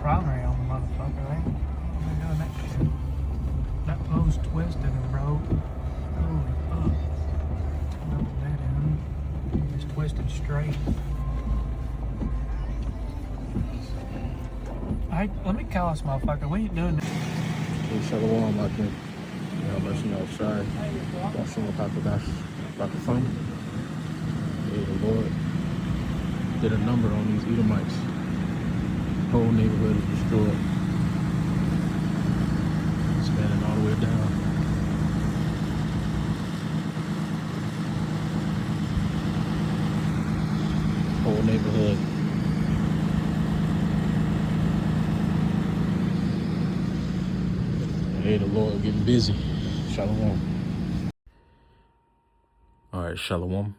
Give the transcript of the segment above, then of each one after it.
primary on the motherfucker. They ain't doing that shit. That post twisted and broke. Holy fuck. Turn that in. It's twisted straight. Hey, let me call this motherfucker. We ain't doing that. Shalom, I think. Mercy outside. Washing the Pakadash. About the phone. Hey, the Lord did a number on these Edomites. Whole neighborhood is destroyed. Spanning all the way down. Whole neighborhood. Hey, the Lord getting busy. Shalom. All right, shalom.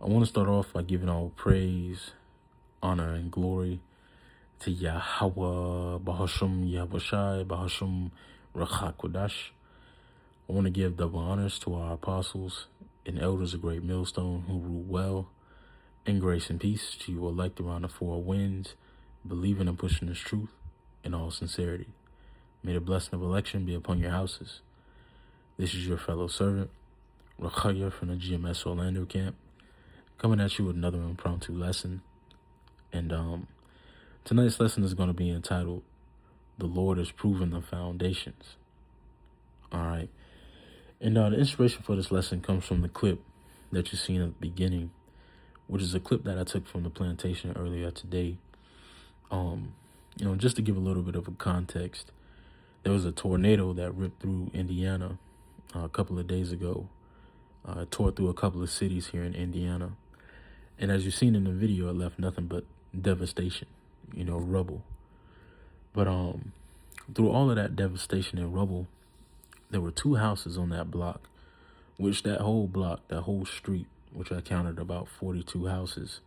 I want to start off by giving all praise, honor, and glory to Yahweh, Bahasham Yahushai, Bahasham Rachakodash. I want to give double honors to our apostles and elders of Great Millstone who rule well in grace and peace to you elect around the four winds, believing and pushing this truth in all sincerity. May the blessing of election be upon your houses. This is your fellow servant, Rachaya from the GMS Orlando camp, coming at you with another impromptu lesson. And tonight's lesson is going to be entitled, The Lord Has Proven the Foundations. All right. And the inspiration for this lesson comes from the clip that you've seen at the beginning, which is a clip that I took from the plantation earlier today. Just to give a little bit of a context, there was a tornado that ripped through Indiana a couple of days ago. Tore through a couple of cities here in Indiana. And as you've seen in the video, it left nothing but devastation, rubble. But through all of that devastation and rubble, there were two houses on that block, which that whole block, that whole street, which I counted about 42 houses,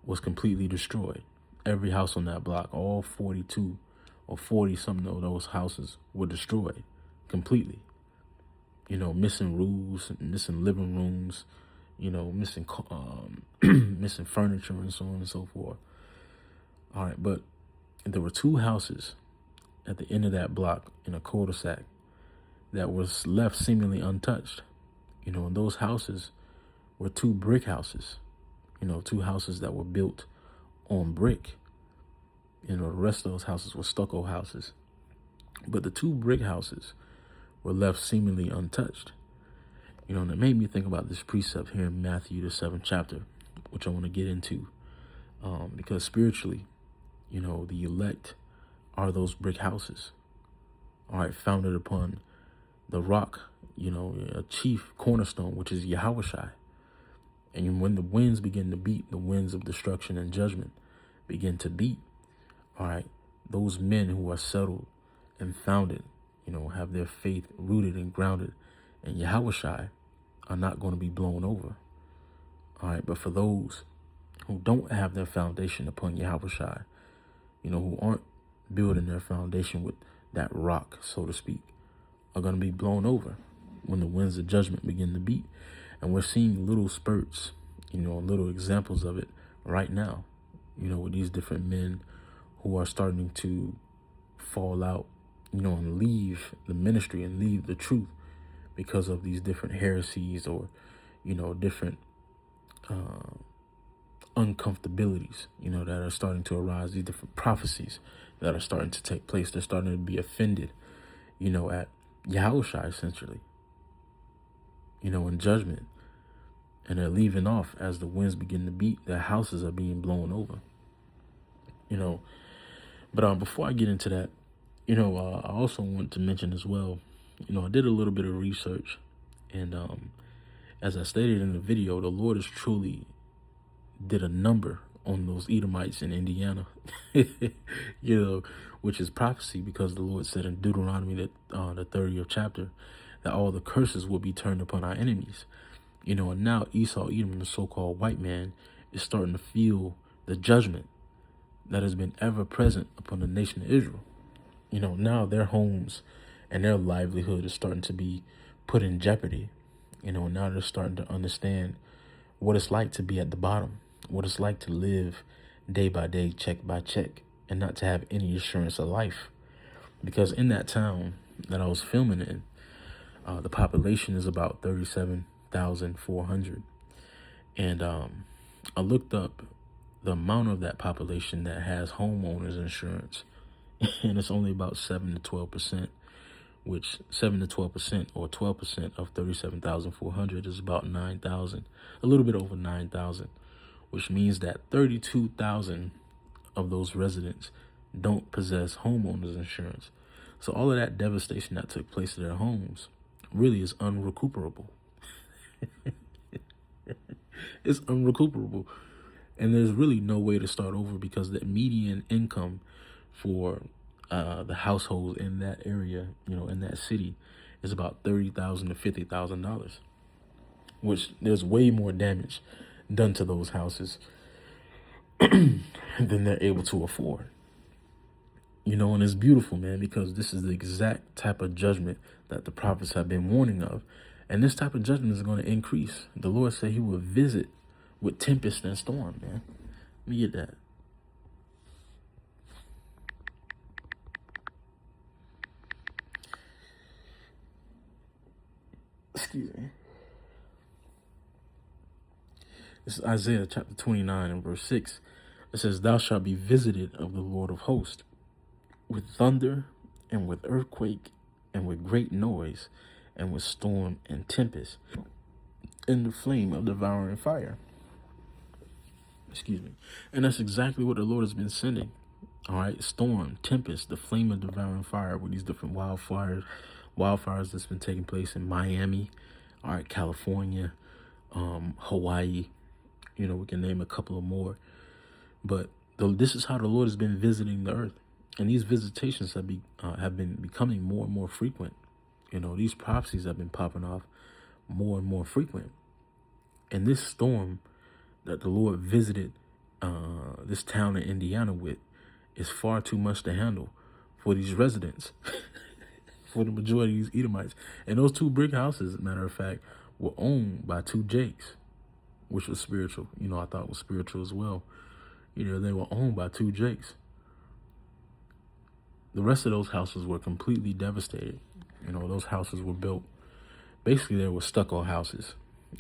was completely destroyed. Every house on that block, all 42 or 40-something of those houses were destroyed completely. Missing roofs, missing living rooms, missing missing furniture and so on and so forth. All right, but there were two houses at the end of that block in a cul-de-sac that was left seemingly untouched. And those houses were two brick houses, two houses that were built on brick. The rest of those houses were stucco houses. But the two brick houses were left seemingly untouched. And it made me think about this precept here in Matthew, the 7th chapter, which I want to get into. Because spiritually, the elect are those brick houses. All right, founded upon the rock, a chief cornerstone, which is Yahushai. And when the winds begin to beat, the winds of destruction and judgment begin to beat, all right, those men who are settled and founded, have their faith rooted and grounded in Yahushai are not going to be blown over. All right, but for those who don't have their foundation upon Yahushai, who aren't building their foundation with that rock, so to speak, are going to be blown over when the winds of judgment begin to beat. And we're seeing little spurts, little examples of it right now, with these different men who are starting to fall out, and leave the ministry and leave the truth because of these different heresies or, different uncomfortabilities, that are starting to arise, these different prophecies that are starting to take place. They're starting to be offended, at Yahushua, essentially, in judgment. And they're leaving off as the winds begin to beat. Their houses are being blown over, But before I get into that, I also want to mention as well, I did a little bit of research. And as I stated in the video, the Lord has truly did a number on those Edomites in Indiana, which is prophecy, because the Lord said in Deuteronomy, the 30th chapter, that all the curses will be turned upon our enemies. And now Esau, Edom, the so-called white man, is starting to feel the judgment that has been ever present upon the nation of Israel. Now their homes and their livelihood is starting to be put in jeopardy. Now they're starting to understand what it's like to be at the bottom, what it's like to live day by day, check by check, and not to have any assurance of life. Because in that town that I was filming in, the population is about 37,400. And I looked up the amount of that population that has homeowners insurance, and it's only about 7 to 12%, which 7 to 12% or 12% of 37,400 is about 9,000, a little bit over 9,000, which means that 32,000 of those residents don't possess homeowners insurance. So all of that devastation that took place to their homes really is unrecuperable. It's unrecuperable. And there's really no way to start over, because the median income for the households in that area, in that city, is about $30,000 to $50,000, which there's way more damage done to those houses than they're able to afford. And it's beautiful, man, because this is the exact type of judgment that the prophets have been warning of. And this type of judgment is going to increase. The Lord said he will visit with tempest and storm, man. Let me get that. Excuse me. This is Isaiah chapter 29 and verse 6. It says, "Thou shalt be visited of the Lord of hosts with thunder and with earthquake and with great noise and with storm and tempest and the flame of devouring fire." Excuse me. And that's exactly what the Lord has been sending. All right. Storm, tempest, the flame of devouring fire, with these different wildfires that's been taking place in Miami, all right, California, Hawaii. We can name a couple of more. But this is how the Lord has been visiting the earth. And these visitations have been becoming more and more frequent. These prophecies have been popping off more and more frequent. And this storm that the Lord visited this town in Indiana with is far too much to handle for these residents, for the majority of these Edomites. And those two brick houses, as a matter of fact, were owned by two Jakes, which was spiritual. I thought was spiritual as well. They were owned by two Jakes. The rest of those houses were completely devastated. Those houses were built, basically they were stucco houses,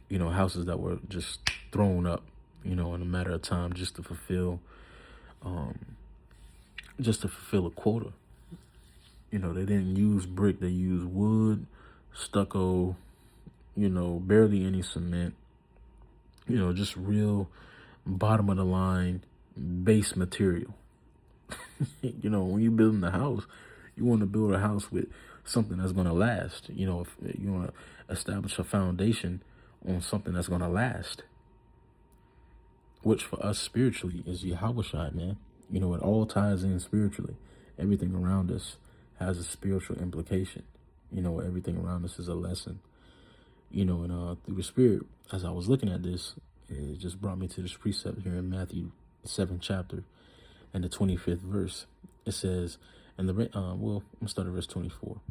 houses that were just thrown up, in a matter of time, just to fulfill a quota. They didn't use brick, they used wood, stucco, barely any cement, just real bottom of the line base material. When you're building a house, you want to build a house with something that's going to last. If you want to establish a foundation on something that's going to last, which for us spiritually is Yahushua, man. It all ties in spiritually. Everything around us has a spiritual implication. Everything around us is a lesson. And through the Spirit, as I was looking at this, it just brought me to this precept here in Matthew 7th chapter and the 25th verse. It says, I'm gonna start at verse 24.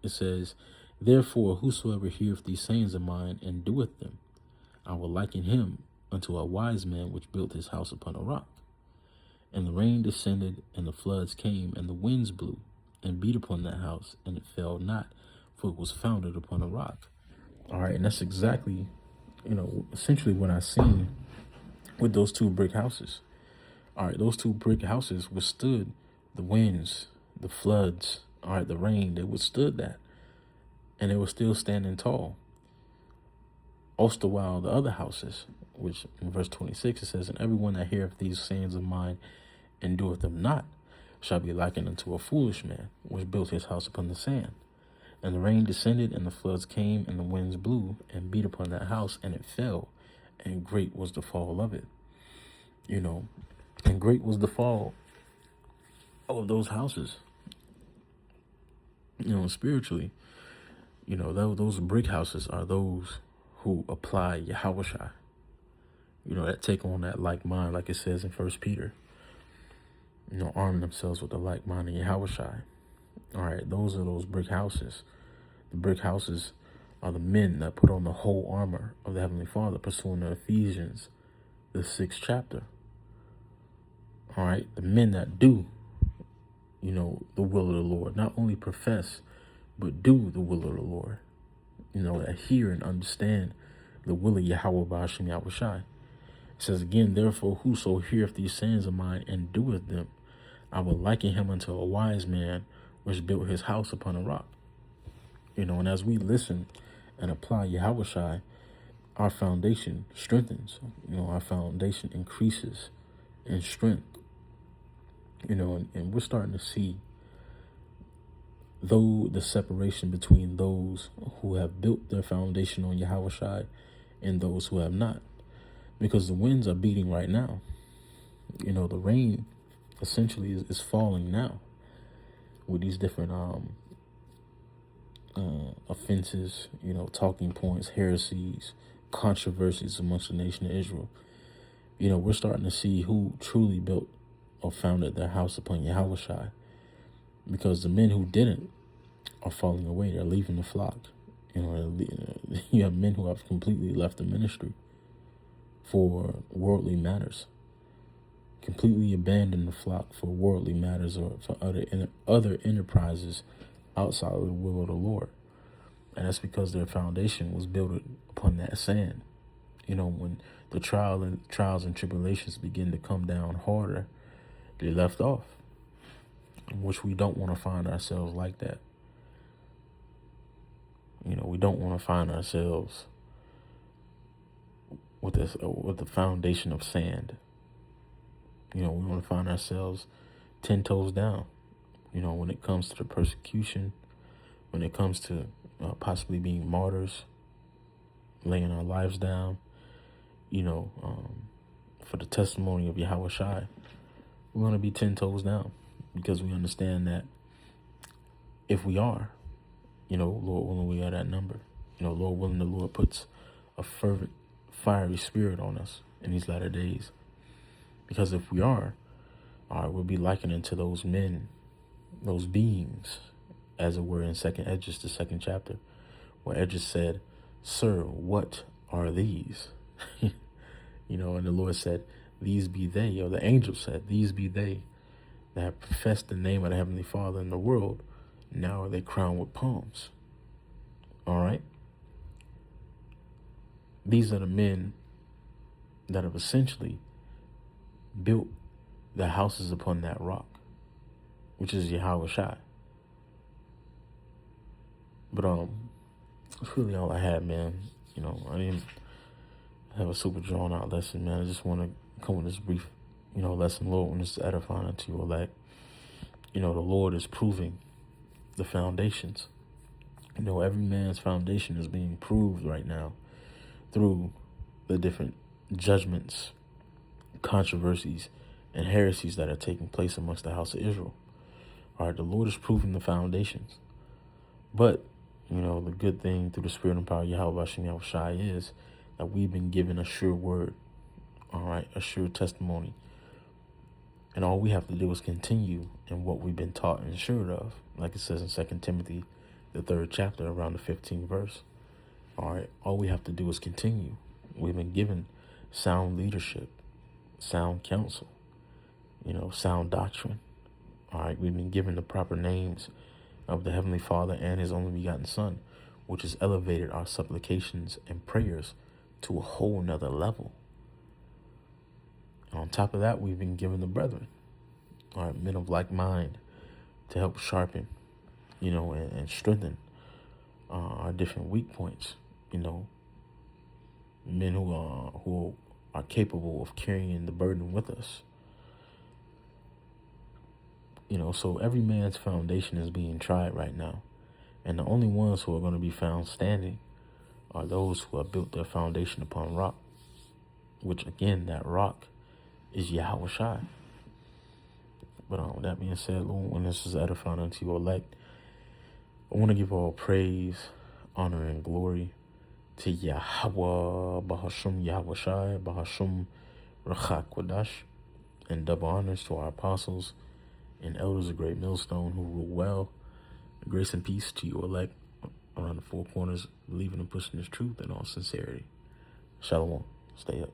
It says, "Therefore, whosoever heareth these sayings of mine and doeth them, I will liken him unto a wise man which built his house upon a rock. And the rain descended, and the floods came, and the winds blew, and beat upon that house, and it fell not, for it was founded upon a rock." All right, and that's exactly, essentially what I seen with those two brick houses. All right, those two brick houses withstood the winds, the floods, all right, the rain. They withstood that, and they were still standing tall. Also, while the other houses, which in verse 26 it says, "And everyone that heareth these sayings of mine and doeth them not shall be likened unto a foolish man, which built his house upon the sand. And the rain descended, and the floods came, and the winds blew, and beat upon that house, and it fell, and great was the fall of it." And great was the fall of those houses. Spiritually, those brick houses are those who apply Yahushua, that take on that like mind, like it says in 1 Peter, arm themselves with the like mind of Yahushua. All right, those are those brick houses. The brick houses are the men that put on the whole armor of the Heavenly Father, pursuing to Ephesians, the 6th chapter. All right? The men that do, the will of the Lord, not only profess, but do the will of the Lord, that hear and understand the will of Yahweh Ba'ashem Yahushai. It says again, therefore, whoso heareth these sayings of mine and doeth them, I will liken him unto a wise man which built his house upon a rock. And as we listen and apply Yahushai, our foundation strengthens. Our foundation increases in strength. And we're starting to see, though, the separation between those who have built their foundation on Yahushai and those who have not. Because the winds are beating right now. The rain essentially is falling now with these different offenses, talking points, heresies, controversies amongst the nation of Israel. We're starting to see who truly built or founded their house upon Yahushai, because the men who didn't are falling away. They're leaving the flock. You have men who have completely left the ministry for worldly matters, completely abandoned the flock for worldly matters or for other enterprises outside of the will of the Lord. And that's because their foundation was built upon that sand. When the trials and tribulations begin to come down harder, they left off, which we don't want to find ourselves like that. We don't want to find ourselves with the foundation of sand. We want to find ourselves 10 toes down, when it comes to the persecution, when it comes to possibly being martyrs, laying our lives down, for the testimony of Yahushai. We want to be 10 toes down, because we understand that if we are, Lord willing, we are that number. Lord willing, the Lord puts a fervent, fiery spirit on us in these latter days. Because if we are, we'll be likened to those men, those beings, as it were in 2nd Esdras, the 2nd chapter, where Esdras said, "Sir, what are these?" And the Lord said, "These be they," or the angel said, "These be they that have professed the name of the Heavenly Father in the world. Now are they crowned with palms." All right? These are the men that have essentially built their houses upon that rock, which is Yahushai. But that's really all I had, man. I didn't have a super drawn out lesson, man. I just want to come with this brief, lesson, Lord, when it's edifying unto you, like, the Lord is proving the foundations. Every man's foundation is being proved right now through the different judgments, controversies, and heresies that are taking place amongst the house of Israel. All right, the Lord is proving the foundations. But, the good thing through the spirit and power of Yahweh Ba'ashem Yahushai is that we've been given a sure word, all right, a sure testimony. And all we have to do is continue in what we've been taught and assured of. Like it says in 2 Timothy, the 3rd chapter, around the 15th verse. All right, all we have to do is continue. We've been given sound leadership, sound counsel, sound doctrine. All right, we've been given the proper names of the Heavenly Father and His only begotten Son, which has elevated our supplications and prayers to a whole nother level. And on top of that, we've been given the brethren, all right, men of like mind, to help sharpen, and strengthen our different weak points. Men who are capable of carrying the burden with us. So every man's foundation is being tried right now. And the only ones who are going to be found standing are those who have built their foundation upon rock, which, again, that rock is Yahushai. But with that being said, Lord, when this is edifying unto your elect, I want to give all praise, honor, and glory to Yahweh, Bahashum Yahushai, Bahashum Rachak Quadash, and double honors to our apostles and elders of Great Millstone who rule well. Grace and peace to you elect around the four corners, believing and pushing this truth in all sincerity. Shalom. Stay up.